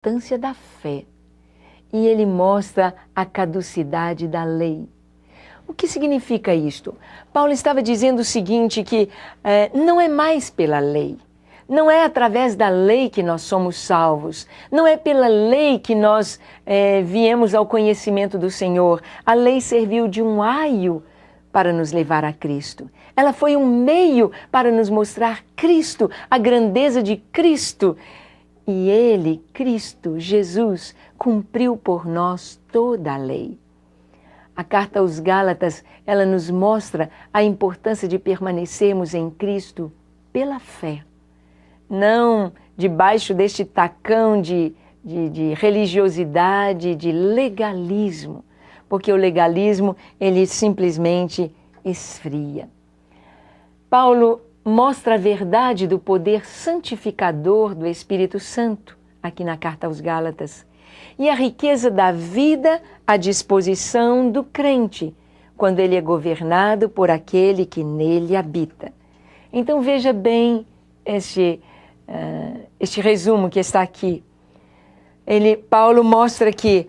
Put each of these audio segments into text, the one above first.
importância da fé e ele mostra a caducidade da lei. O que significa isto? Paulo estava dizendo o seguinte, que não é mais pela lei, não é através da lei que nós somos salvos, não é pela lei que nós viemos ao conhecimento do Senhor. A lei serviu de um aio para nos levar a Cristo. Ela foi um meio para nos mostrar Cristo, a grandeza de Cristo. E Ele, Cristo, Jesus, cumpriu por nós toda a lei. A carta aos Gálatas, ela nos mostra a importância de permanecermos em Cristo pela fé. Não debaixo deste tacão de religiosidade, de legalismo. Porque o legalismo, ele simplesmente esfria. Paulo mostra a verdade do poder santificador do Espírito Santo, aqui na carta aos Gálatas, e a riqueza da vida à disposição do crente, quando ele é governado por aquele que nele habita. Então veja bem este resumo que está aqui. Paulo mostra que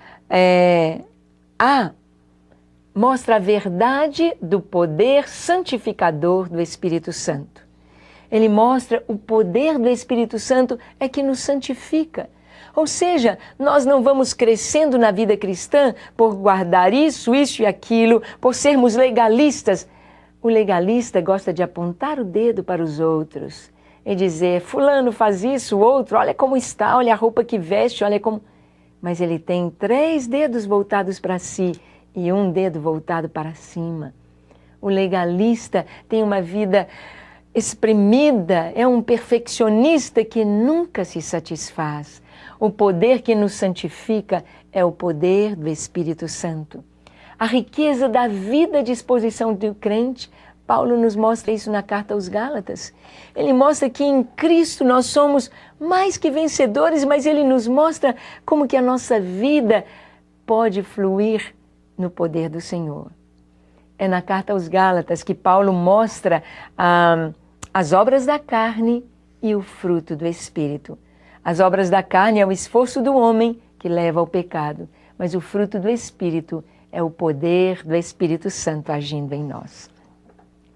mostra a verdade do poder santificador do Espírito Santo. Ele mostra o poder do Espírito Santo é que nos santifica. Ou seja, nós não vamos crescendo na vida cristã por guardar isso e aquilo, por sermos legalistas. O legalista gosta de apontar o dedo para os outros e dizer, fulano faz isso, o outro, olha como está, olha a roupa que veste, olha como... Mas ele tem 3 dedos voltados para si e 1 dedo voltado para cima. O legalista tem uma vida exprimida, é um perfeccionista que nunca se satisfaz. O poder que nos santifica é o poder do Espírito Santo. A riqueza da vida à disposição do crente, Paulo nos mostra isso na carta aos Gálatas. Ele mostra que em Cristo nós somos mais que vencedores, mas ele nos mostra como que a nossa vida pode fluir no poder do Senhor. É na carta aos Gálatas que Paulo mostra as obras da carne e o fruto do Espírito. As obras da carne é o esforço do homem que leva ao pecado, mas o fruto do Espírito é o poder do Espírito Santo agindo em nós.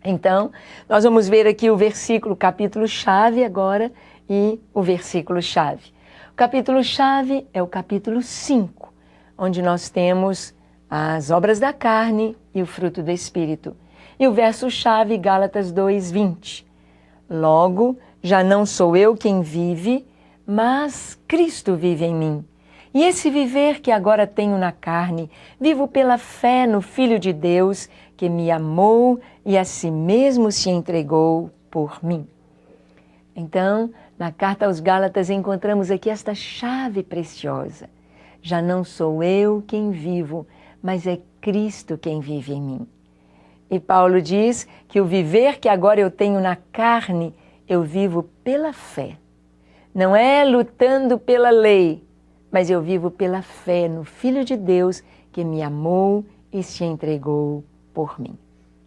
Então, nós vamos ver aqui o versículo, capítulo-chave agora e o versículo-chave. O capítulo-chave é o capítulo 5, onde nós temos as obras da carne e o fruto do Espírito. E o verso-chave, Gálatas 2:20. Logo, já não sou eu quem vive, mas Cristo vive em mim. E esse viver que agora tenho na carne, vivo pela fé no Filho de Deus, que me amou e a si mesmo se entregou por mim. Então, na carta aos Gálatas, encontramos aqui esta chave preciosa. Já não sou eu quem vivo, mas é Cristo quem vive em mim. E Paulo diz que o viver que agora eu tenho na carne, eu vivo pela fé. Não é lutando pela lei, mas eu vivo pela fé no Filho de Deus que me amou e se entregou por mim.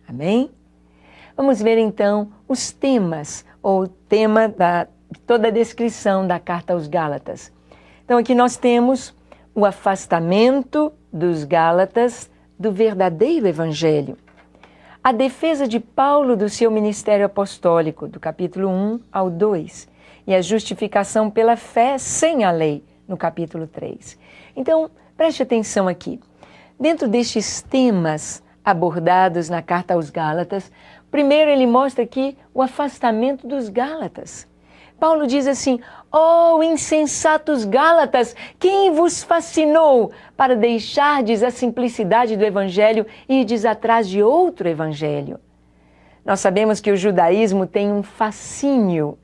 Amém? Vamos ver então os temas, ou o tema de toda a descrição da carta aos Gálatas. Então aqui nós temos o afastamento dos Gálatas do verdadeiro Evangelho. A defesa de Paulo do seu ministério apostólico, do capítulo 1 ao 2, e a justificação pela fé sem a lei, no capítulo 3. Então, preste atenção aqui. Dentro destes temas abordados na carta aos Gálatas, primeiro ele mostra aqui o afastamento dos Gálatas. Paulo diz assim, ó insensatos Gálatas, quem vos fascinou para deixardes a simplicidade do Evangelho e irdes atrás de outro Evangelho? Nós sabemos que o judaísmo tem um fascínio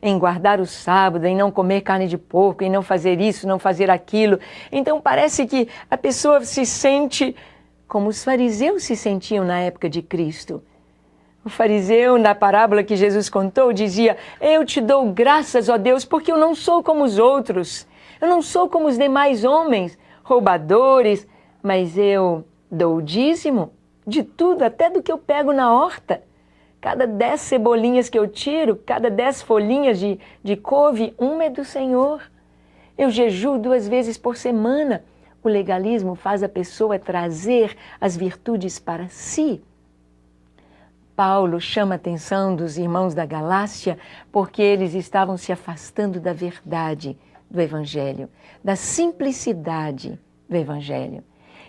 em guardar o sábado, em não comer carne de porco, em não fazer isso, não fazer aquilo. Então parece que a pessoa se sente como os fariseus se sentiam na época de Cristo. O fariseu, na parábola que Jesus contou, dizia, eu te dou graças, ó Deus, porque eu não sou como os outros. Eu não sou como os demais homens, roubadores, mas eu dou o dízimo de tudo, até do que eu pego na horta. Cada 10 cebolinhas que eu tiro, cada 10 folhinhas de couve, uma é do Senhor. Eu jejuo 2 vezes por semana. O legalismo faz a pessoa trazer as virtudes para si. Paulo chama a atenção dos irmãos da Galácia porque eles estavam se afastando da verdade do Evangelho, da simplicidade do Evangelho.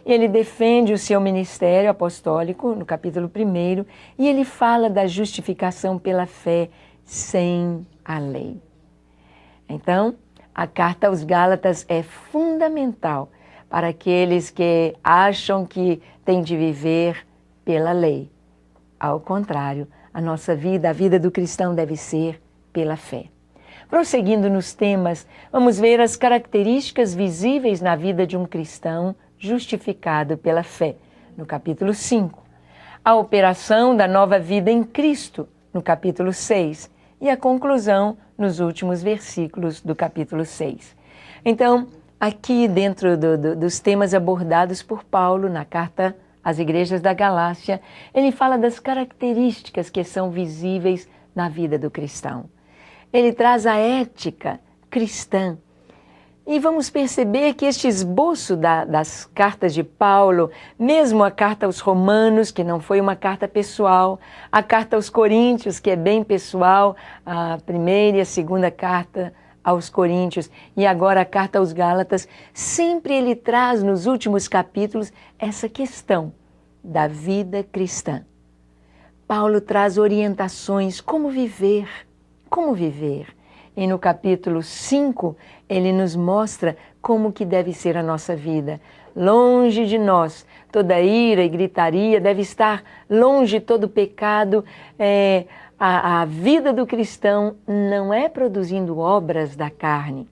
Ele defende o seu ministério apostólico no capítulo 1 e ele fala da justificação pela fé sem a lei. Então, a carta aos Gálatas é fundamental para aqueles que acham que têm de viver pela lei. Ao contrário, a nossa vida, a vida do cristão deve ser pela fé. Prosseguindo nos temas, vamos ver as características visíveis na vida de um cristão justificado pela fé, no capítulo 5. A operação da nova vida em Cristo, no capítulo 6. E a conclusão nos últimos versículos do capítulo 6. Então, aqui dentro dos temas abordados por Paulo na carta às igrejas da Galácia, ele fala das características que são visíveis na vida do cristão. Ele traz a ética cristã. E vamos perceber que este esboço das cartas de Paulo, mesmo a carta aos Romanos, que não foi uma carta pessoal, a carta aos Coríntios, que é bem pessoal, a primeira e a segunda carta aos Coríntios, e agora a carta aos Gálatas, sempre ele traz nos últimos capítulos essa questão da vida cristã. Paulo traz orientações, como viver. E no capítulo 5, ele nos mostra como que deve ser a nossa vida. Longe de nós toda ira e gritaria, deve estar longe todo pecado. A vida do cristão não é produzindo obras da carne,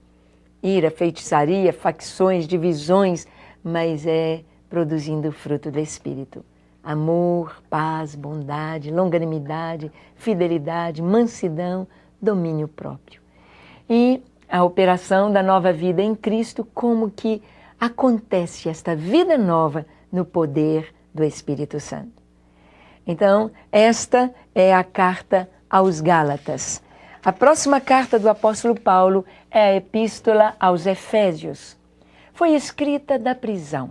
ira, feitiçaria, facções, divisões, mas é produzindo o fruto do Espírito. Amor, paz, bondade, longanimidade, fidelidade, mansidão, domínio próprio. E a operação da nova vida em Cristo, como que acontece esta vida nova no poder do Espírito Santo. Então, esta é a carta aos Gálatas. A próxima carta do apóstolo Paulo é a epístola aos Efésios. Foi escrita da prisão,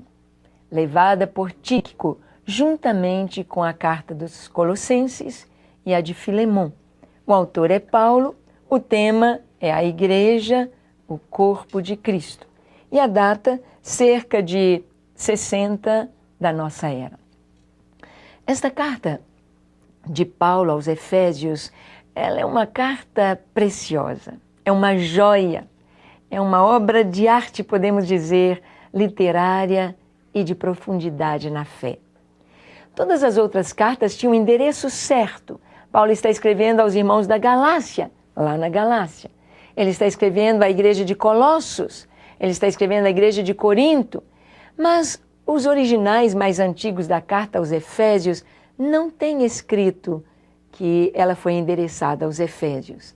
levada por Tíquico, juntamente com a carta dos Colossenses e a de Filemon. O autor é Paulo, o tema é a igreja, o corpo de Cristo. E a data, cerca de 60 da nossa era. Esta carta de Paulo aos Efésios, ela é uma carta preciosa, é uma joia, é uma obra de arte, podemos dizer, literária e de profundidade na fé. Todas as outras cartas tinham um endereço certo. Paulo está escrevendo aos irmãos da Galácia, lá na Galácia. Ele está escrevendo à igreja de Colossos, ele está escrevendo à igreja de Corinto, mas os originais mais antigos da carta aos Efésios não têm escrito que ela foi endereçada aos Efésios.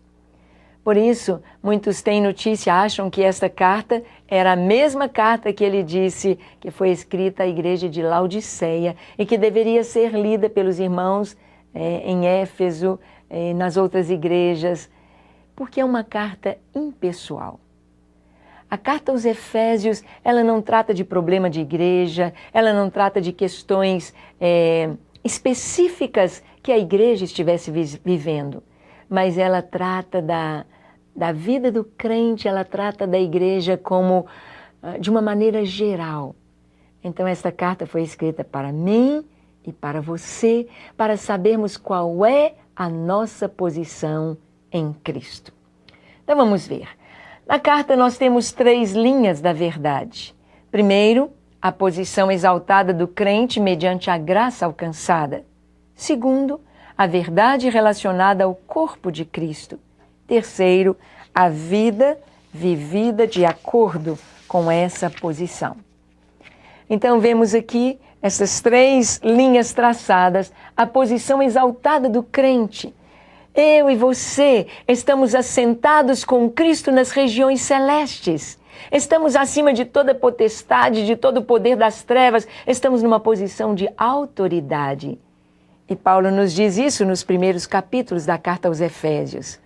Por isso, muitos têm notícia, acham que esta carta era a mesma carta que ele disse que foi escrita à igreja de Laodiceia e que deveria ser lida pelos irmãos em Éfeso, nas outras igrejas, porque é uma carta impessoal. A carta aos Efésios, ela não trata de problema de igreja, ela não trata de questões específicas que a igreja estivesse vivendo, mas ela trata da vida do crente, ela trata da igreja como de uma maneira geral. Então esta carta foi escrita para mim e para você, para sabermos qual é a nossa posição em Cristo. Então vamos ver. Na carta nós temos 3 linhas da verdade. Primeiro, a posição exaltada do crente mediante a graça alcançada. Segundo, a verdade relacionada ao corpo de Cristo. Terceiro, a vida vivida de acordo com essa posição. Então vemos aqui essas 3 linhas traçadas, a posição exaltada do crente. Eu e você estamos assentados com Cristo nas regiões celestes. Estamos acima de toda potestade, de todo o poder das trevas. Estamos numa posição de autoridade. E Paulo nos diz isso nos primeiros capítulos da carta aos Efésios.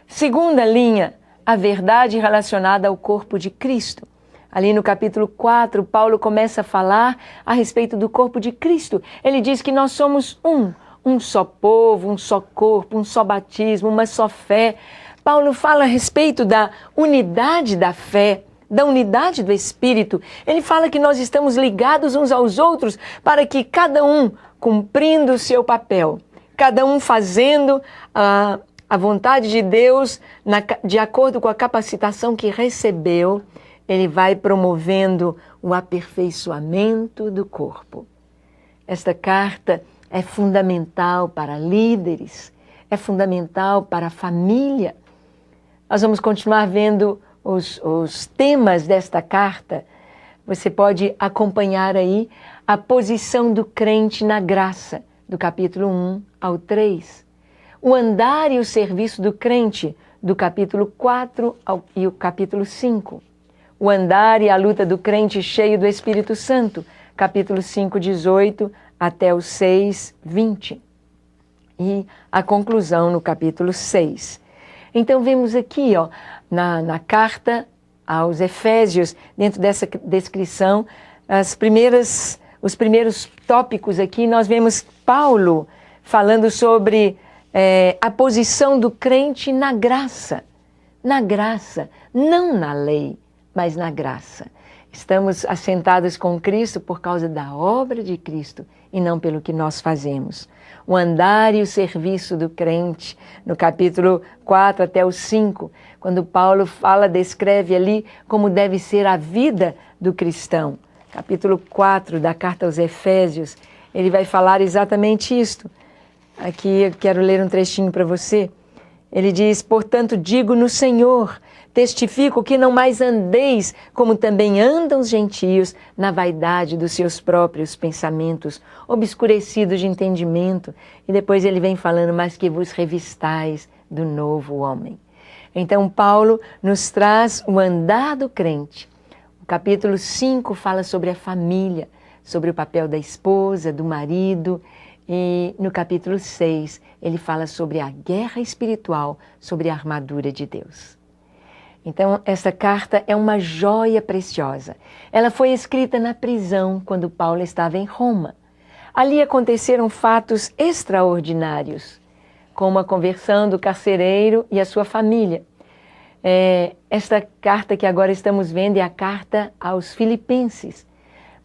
Segunda linha, a verdade relacionada ao corpo de Cristo. Ali no capítulo 4, Paulo começa a falar a respeito do corpo de Cristo. Ele diz que nós somos um só povo, um só corpo, um só batismo, uma só fé. Paulo fala a respeito da unidade da fé, da unidade do Espírito. Ele fala que nós estamos ligados uns aos outros para que cada um cumprindo o seu papel, cada um fazendo a vontade de Deus de acordo com a capacitação que recebeu, ele vai promovendo o aperfeiçoamento do corpo. Esta carta é fundamental para líderes, é fundamental para a família. Nós vamos continuar vendo os temas desta carta. Você pode acompanhar aí a posição do crente na graça, do capítulo 1 ao 3. O andar e o serviço do crente, do capítulo 4 e o capítulo 5. O andar e a luta do crente cheio do Espírito Santo, capítulo 5, 18 até o 6, 20. E a conclusão no capítulo 6. Então vemos aqui, na carta aos Efésios, dentro dessa descrição, os primeiros tópicos aqui, nós vemos Paulo falando sobre a posição do crente na graça, não na lei, mas na graça. Estamos assentados com Cristo por causa da obra de Cristo e não pelo que nós fazemos. O andar e o serviço do crente, no capítulo 4 até o 5, quando Paulo descreve ali como deve ser a vida do cristão. Capítulo 4 da carta aos Efésios, ele vai falar exatamente isto. Aqui eu quero ler um trechinho para você. Ele diz: portanto, digo no Senhor, testifico que não mais andeis como também andam os gentios na vaidade dos seus próprios pensamentos, obscurecidos de entendimento. E depois ele vem falando, mas que vos revistais do novo homem. Então Paulo nos traz o andar do crente. O capítulo 5 fala sobre a família, sobre o papel da esposa, do marido. E no capítulo 6 ele fala sobre a guerra espiritual, sobre a armadura de Deus. Então, essa carta é uma joia preciosa. Ela foi escrita na prisão, quando Paulo estava em Roma. Ali aconteceram fatos extraordinários, como a conversão do carcereiro e a sua família. Esta carta que agora estamos vendo é a carta aos Filipenses.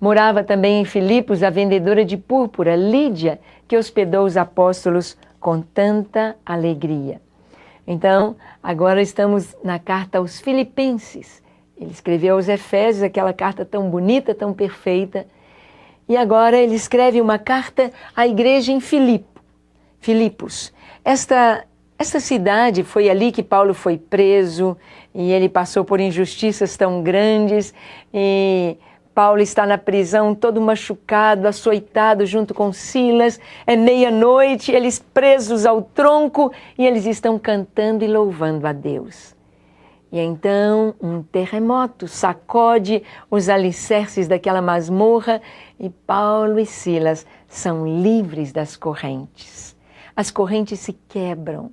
Morava também em Filipos a vendedora de púrpura, Lídia, que hospedou os apóstolos com tanta alegria. Então, agora estamos na carta aos Filipenses. Ele escreveu aos Efésios aquela carta tão bonita, tão perfeita. E agora ele escreve uma carta à igreja em Filipos. Esta cidade, foi ali que Paulo foi preso e ele passou por injustiças tão grandes. E Paulo está na prisão todo machucado, açoitado junto com Silas. É meia-noite, eles presos ao tronco e eles estão cantando e louvando a Deus. E então um terremoto sacode os alicerces daquela masmorra e Paulo e Silas são livres das correntes. As correntes se quebram.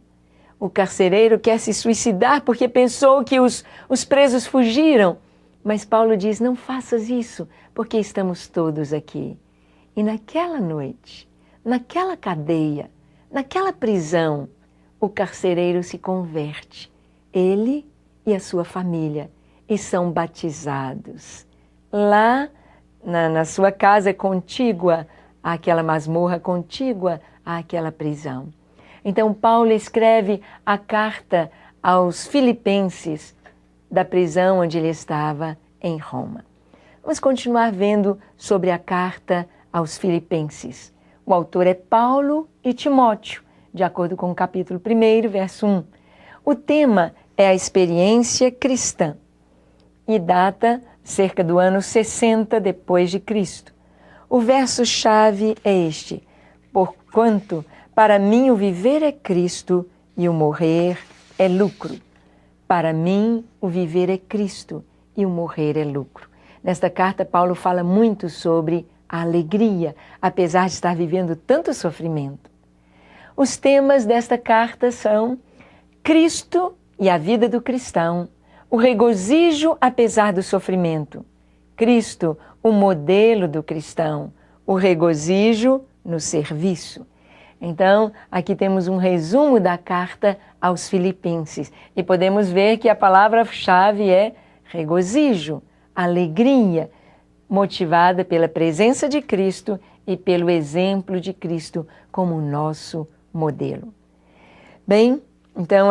O carcereiro quer se suicidar porque pensou que os presos fugiram. Mas Paulo diz, não faças isso, porque estamos todos aqui. E naquela noite, naquela cadeia, naquela prisão, o carcereiro se converte, ele e a sua família, e são batizados. Lá, na sua casa contígua àquela masmorra, contígua àquela prisão. Então Paulo escreve a carta aos Filipenses, da prisão onde ele estava em Roma. Vamos continuar vendo sobre a carta aos Filipenses. O autor é Paulo e Timóteo, de acordo com o capítulo 1, verso 1. O tema é a experiência cristã e data cerca do ano 60 depois de Cristo. O verso-chave é este: porquanto para mim o viver é Cristo e o morrer é lucro. Para mim, o viver é Cristo e o morrer é lucro. Nesta carta, Paulo fala muito sobre a alegria, apesar de estar vivendo tanto sofrimento. Os temas desta carta são Cristo e a vida do cristão, o regozijo apesar do sofrimento. Cristo, o modelo do cristão, o regozijo no serviço. Então, aqui temos um resumo da carta aos Filipenses e podemos ver que a palavra-chave é regozijo, alegria, motivada pela presença de Cristo e pelo exemplo de Cristo como nosso modelo. Bem, então